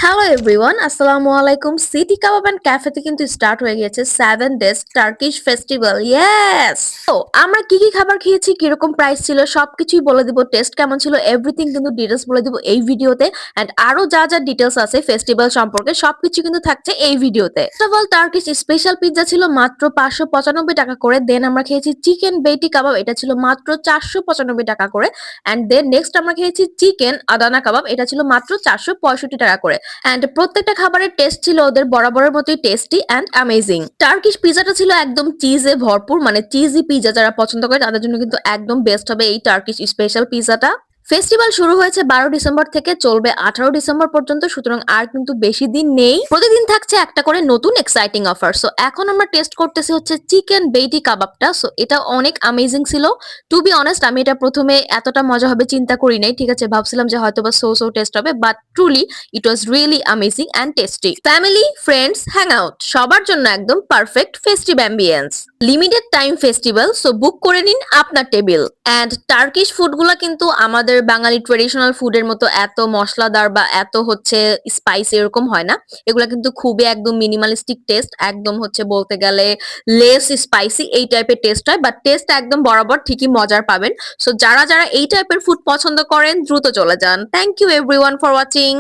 Hello everyone, আসসালামু আলাইকুম। City kebab and ক্যাফেতে কিন্তু স্টার্ট হয়ে গিয়েছে 7 ডেজ টার্কিশ ফেস্টিভ্যাল। ইয়েস! তো আমরা কি কি খাবার খেয়েছি, কিরকম প্রাইস ছিল সবকিছুই বলে দিব, টেস্ট কেমন ছিল এভরিথিং কিন্তু ডিটেলস বলে দিব এই ভিডিওতে। অ্যান্ড আরো যা যা ডিটেলস আছে ফেস্টিভ্যাল সম্পর্কে সবকিছু কিন্তু থাকছে এই ভিডিওতে। First of all, Turkish special pizza ছিল মাত্র 595 টাকা করে। দেন আমরা খেয়েছি চিকেন বেইটি কাবাব, এটা ছিল মাত্র 495 টাকা করে। অ্যান্ড দেন নেক্সট আমরা খেয়েছি চিকেন আদানা কাবাব, এটা ছিল মাত্র 465 টাকা করে। অ্যান্ড প্রত্যেকটা খাবারের টেস্ট ছিল ওদের বরাবরের মতোই টেস্টি অ্যান্ড অ্যামেজিং। টার্কিশ পিজাটা ছিল একদম চিজে ভরপুর, মানে চিজি পিজা যারা পছন্দ করে তাদের জন্য কিন্তু একদম বেস্ট হবে এই টার্কিশ স্পেশাল পিজাটা। ফেস্টিভ্যাল শুরু হয়েছে 12 ডিসেম্বর থেকে, চলবে 18 ডিসেম্বর পর্যন্ত, সুতরাং আর কিন্তু বেশি দিন নেই। প্রতিদিন থাকছে একটা করে নতুন এক্সাইটিং অফার। সো এখন আমরা টেস্ট করতেছি হচ্ছে চিকেন বেইটি কাবাবটা। সো এটা অনেক অ্যামেজিং ছিল। টু বি অনেস্ট, আমি এটা প্রথমে এতটা মজা হবে চিন্তা করি নাই, ঠিক আছে, ভাবছিলাম যে হয়তো বা সো টেস্ট হবে, but truly it was really amazing and tasty. Family, friends, hang out সবার জন্য একদম perfect festive ambience. Limited time festival, so book করে নিন আপনার টেবিল। অ্যান্ড টার্কিশ ফুডগুলো কিন্তু আমাদের বাঙালি ট্রেডিশনাল ফুডের মতো এত মশলাদার বা এত হচ্ছে স্পাইসি এরকম হয় না। এগুলা কিন্তু খুবই একদম মিনিমালিস্টিক টেস্ট, একদম হচ্ছে বলতে গেলে লেস স্পাইসি এই টাইপের টেস্ট হয়, বাট টেস্ট একদম বরাবর ঠিকই মজার পাবেন। সো যারা যারা এই টাইপের ফুড পছন্দ করেন দ্রুত চলে যান। Thank you everyone for watching.